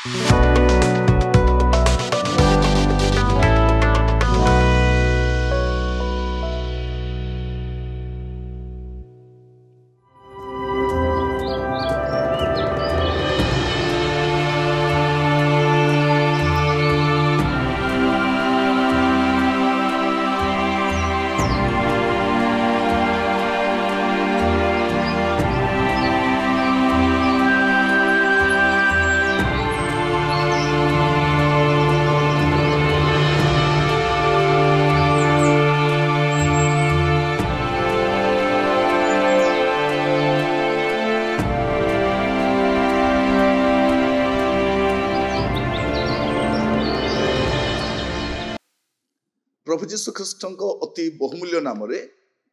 प्रभु जीशु ख्रीष्ट अति बहुमूल्य नाम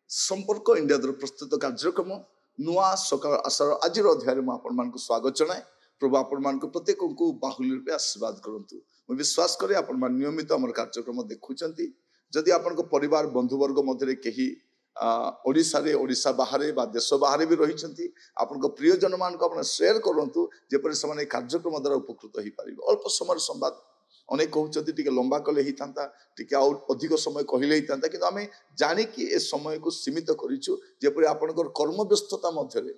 संपर्क इंडिया द्वारा प्रस्तुत कार्यक्रम नुआ सकाल आशार आज अध्याय में आपण स्वागत जनाए। प्रभु आपण प्रत्येक को बाहुल्य रूपे आशीर्वाद करूँ। मुझे विश्वास करे आपण नियमित आम कार्यक्रम देखुंत जदि आपण परिवार बंधुवर्ग मध्य कहीं ओडिशा बाहर बा देश बाहर भी रही आपण प्रियजन मान शेयर करूँ जेपरी से कार्यक्रम द्वारा उपकृत हो पारे। अल्प समय संवाद अनेक कहते टी लंबा कले ही टी अधिक समय कहले ही कि आम जाणिकी ए समय को सीमित करें आपंकर कर्म व्यस्तता मध्य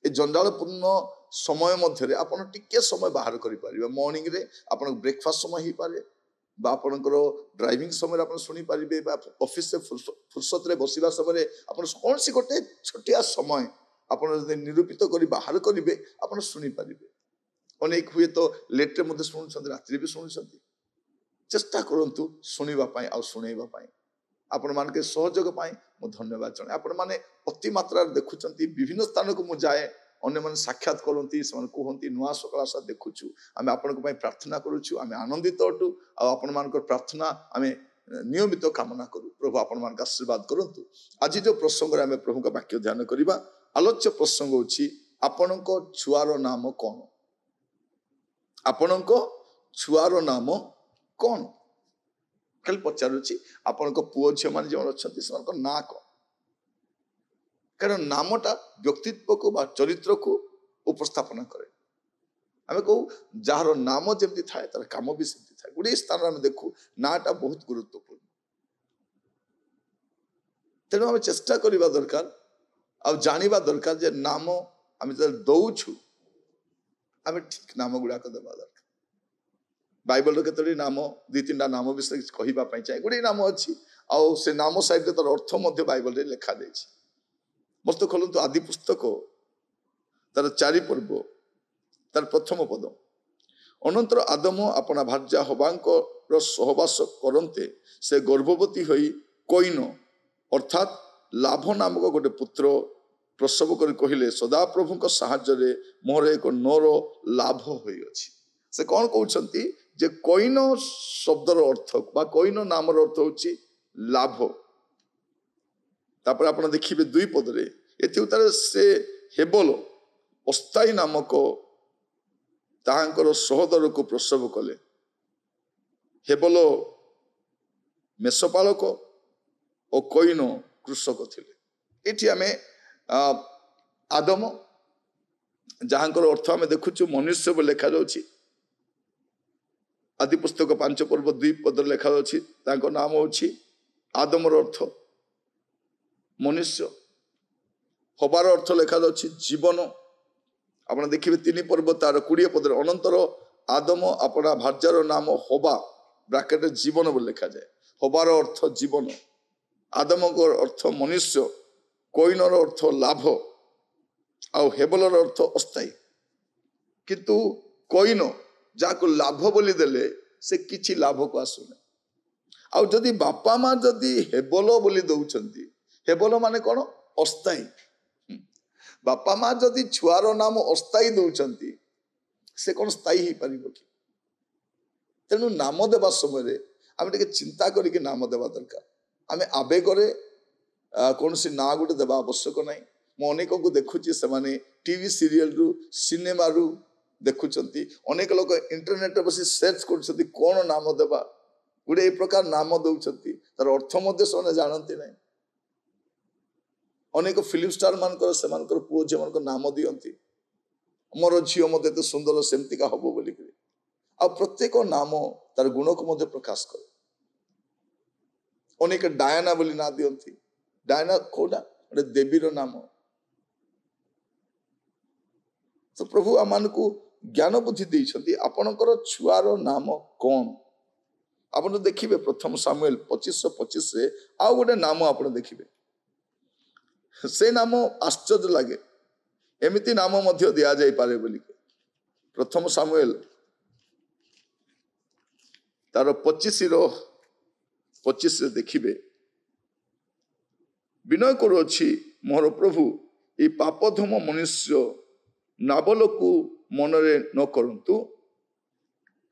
जंजालपूर्ण समय मध्य आपड़ टिके समय बाहर करें। मॉर्निंग रे आपन ब्रेकफास्ट समय ही पारे बा आपनकर ड्राइविंग समय आप शुणी पारे ऑफिस से फुर्सत रे बसिबा समय आप कौन सी गोटे छोटिया समय आप निरूपित कर बाहर करेंगे आप शुणी पारे। अनेक हुए तो लेट्रे मध्य शुणुंट रात्रि भी शुणुंट चेष्टा करंतु शुणवाई आ शुणवाई आपण मान के सहयोग मु धन्यवाद जनाए। आपण मैंने अति मात्रा देखुं विभिन्न स्थान को मुझे अन्य मैंने साक्षात करती कहती नुआ सकाल आशा देखुचु आम आपण प्रार्थना करुचु आम आनंदित अटु आपण मान प्रार्थना आम नियमित कामना करूँ। प्रभु आपण मान आशीर्वाद करंतु। आज जो प्रसंग आम प्रभु का वाक्य ध्यान करवा आलोच्य प्रसंग होछि आपण छुआर नाम कौन। आपण छुआर नाम कौन खाली पचारुची आपण पुओ झील मैंने जो अच्छा ना कौन कारण नामटा व्यक्तित्व को बा चरित्र को उपस्थापन करे। आम कहू जार नाम जमी थाए तार काम भी सेमती थाए। गोटे स्थान आम देखू नाटा बहुत गुरुत्वपूर्ण तेणु आम चेष्टा करवा दरकार आ जानिबा दरकार जे नाम आम दौछु आम ठीक नाम गुड़ाक देवा दरकार। बाइबल केतोटी नाम दुई तीन नाम विषय कहवाई चाहे गोटे नाम अच्छी आउ से नाम साइड तार अर्थ मध्य बाइबल रे लिखा जाइए। मस्त खोलतु आदि पुस्तक तार 4 पर्व तार प्रथम पद अनंतर आदम अपना भार्या हवांकर सहवास करते से गर्भवती होई कोइन अर्थात लाभ नामक गोटे पुत्र प्रसव कर कहले सदाप्रभु साहाय्य मोर एक नर लाभ होई अछि। से कौन कहते जे कोइन शब्दर अर्थ बा कोइन नामर अर्थ होछि लाभ। तापर आप देखिए 2 पदरे एतर से हेबल अस्थायी नामक ताहांकर सहोदर को प्रसव कले। हेबल मेषपालक और कोइन कृषक थिले। एठी आमे आदम जहाँकर अर्थ आम देखुचु मनुष्य लिखा जाउछि। आदि पुस्तक 5 पर्व 2 पद लिखा जाउछि तांको नाम होछि आदमर अर्थ मनुष्य हबार अर्थ लिखा जाउछि जीवन। आप देखिए 3 पर्व तार 20 पद अनंतर आदम अपना भार्यार नाम हबा ब्राकेट जीवन बोली लिखा जाए। हबार अर्थ जीवन आदम अर्थ मनुष्य कोइनर अर्थ लाभ आउ हेबलर अर्थ अस्थायी। किंतु कोइन जाको लाभ बोली देले से किछि लाभ को आसुना। आउ जदि बापा माँ जदि हेबल बोली दौचंती हेबल माने कौन अस्थायी। बापा माँ जदि छुआर नाम अस्थायी दौचंती से कौन स्थायी ही पारिबो कि। तेणु नाम देवा समय आम टे चिंता करके नाम देवा दरकार। आम आवेगरे कौन सी ना गोटे देवा आवश्यक ना। मु अनेक को देखुची से टीवी सीरियल रु सिनेमा रु देखुचंती अनेक लोग इंटरनेट बस सर्च कर कौन नाम देवा गोटे ए प्रकार नाम दौरान तार अर्थ मध्य से जानती ना। अनेक फिल्म स्टार मानकर से पुओ झी मान नाम दियंती मोर झील मत एत सुंदर सेमतिका हम बोलिक आ प्रत्येक नाम तार गुण को मध्य प्रकाश करे। अनेक डायना बोली ना दियंती, डायना कोडा गोटे देवीर नाम। तो प्रभु आमान को ज्ञान बुद्धि देइछंती, आपनकर छुआर नाम कौन आपन देखिबे। प्रथम सामुएल 25:25 रे आ गोटे नाम आपन देखिबे, से नाम आश्चर्य लगे, एमिति नाम मध्य दिया जाई पारे बोली। प्रथम सामुएल तार 25 रे देखिबे, विनय करुअछि मोर प्रभु ए पापधम मनुष्य नाबल को मनरे न करंतु,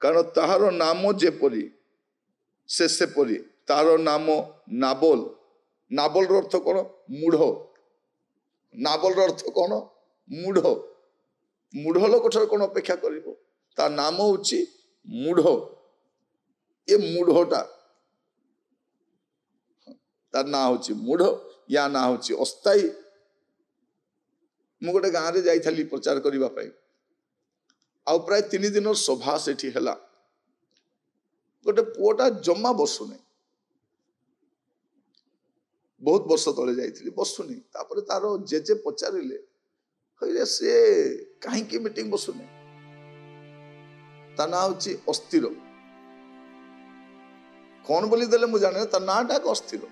कारण ताहार नाम जेपरी से सेपरी। तार नाम नाबल। नाबल अर्थ कौन? मूढ़। नाबल अर्थ कौन? मूढ़। मूढ़ लोक कौन अपेक्षा कर? तार नाम होची मूढ़। ये मूढ़टा तार ना होची मूढ़, या ना होची अस्थायी। मु गोटे गाँव में जाइली प्रचार करने, आउ प्राय 3 दिन सभा से है। गोटे पुओटा जमा बसुनी, बहुत वर्ष तले जाइली बसुनी। तापर तार जेजे पचारिले, कहले से कहीं मीटिंग बसुनी। ता ना होची अस्थिर। कौन बोली देले मु जाने, ता नाटा अस्थिर।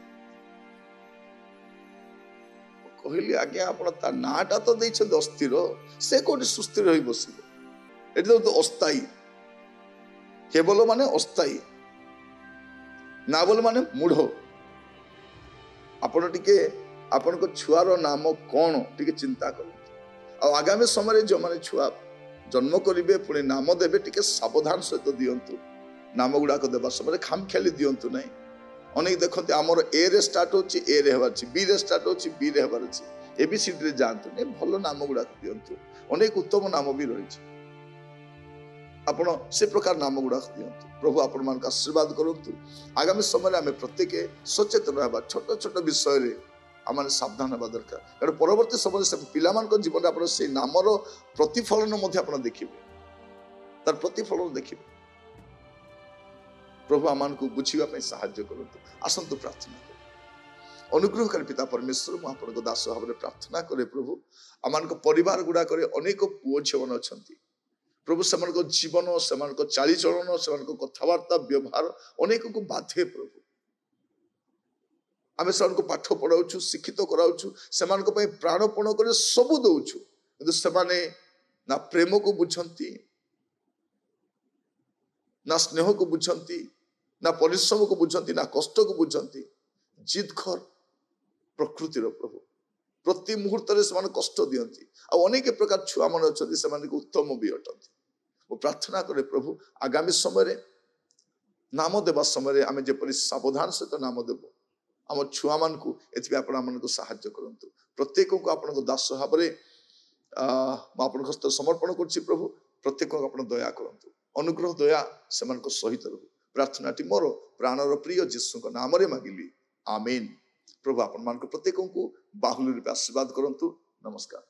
कहली आज्ञा आप नाटा तो देइछन अस्थिर, से कोटी सुस्थिर होई बसिबे। एटा तो अस्थायी। केवल माने अस्थायी, नाबल माने मूढ़। आपण टिके आपण को छुआर नाम कौन टिके चिंता कर। आगामी समय जो माने छुआ जन्म करिवे पुणी नाम देवे, टिके सावधान सहित दियंतु। नाम गुड़ाक देवा समय खाम खेली दियंतु नहीं। अनेक देखते आमर ए रे स्टार्ट होची, ए रे हेबार अछि, बी रे स्टार्ट होची, बी रे हेबार अछि, एबीसीडी रे जानतु नहीं। भल नाम गुड़ाक दियंतु। अनेक उत्तम नाम भी रही, आपण से प्रकार नाम गुड़ाक दियंतु। प्रभु आपण मान आशीर्वाद करंतु। आगामी समय आम प्रत्येक सचेतन रहा। छोट छोट विषय रे आम सावधान होगा दरकार, कारण परवर्ती समय से पिला जीवन आप नामर प्रतिफलन देखिए, तार प्रतिफलन देखिए। प्रभु आमान को बुझा साहाय्य करंतु। आसंतु प्रार्थना कर। अनुग्रहकारी पिता परमेश्वर, मु आपन को दास भाव में प्रार्थना करे। प्रभु आमान को परिवार गुड़ा करे अनेक पुओ झील मैंने अच्छा प्रभु, से जीवन से चालीचलन से कथबार्ता व्यवहार अनेक को बाधे। प्रभु आम से पाठ पढ़ाऊँ, शिक्षित कराऊँ, से प्राणपण कर सबू दौचु, कि ना प्रेम को बुझंती, ना स्नेह को बुझंती, ना परिश्रम को बुझंती, ना कष्ट को बुझंती। जिदखर प्रकृतिर प्रभु प्रति मुहूर्त से कष्ट दियंती। अनेक प्रकार छुआ मन अच्छा से उत्तम भी अटंती। वो प्रार्थना करे प्रभु आगामी समय नाम देवा समय आम जपरी सावधान सहित नाम देव आम छुआ मान को साहाय्य करंतु। प्रत्येक को आपण दास भाव में आपण हस्त समर्पण कर। प्रभु प्रत्येक को आपण दया करंतु। अनुग्रह दया से सहित रहू। प्रार्थना मोर प्राणर प्रिय जीशु नाम रे मागिली, आमीन। प्रभु आपण मान प्रत्येक को बाहुल्य आशीर्वाद करंतु। नमस्कार।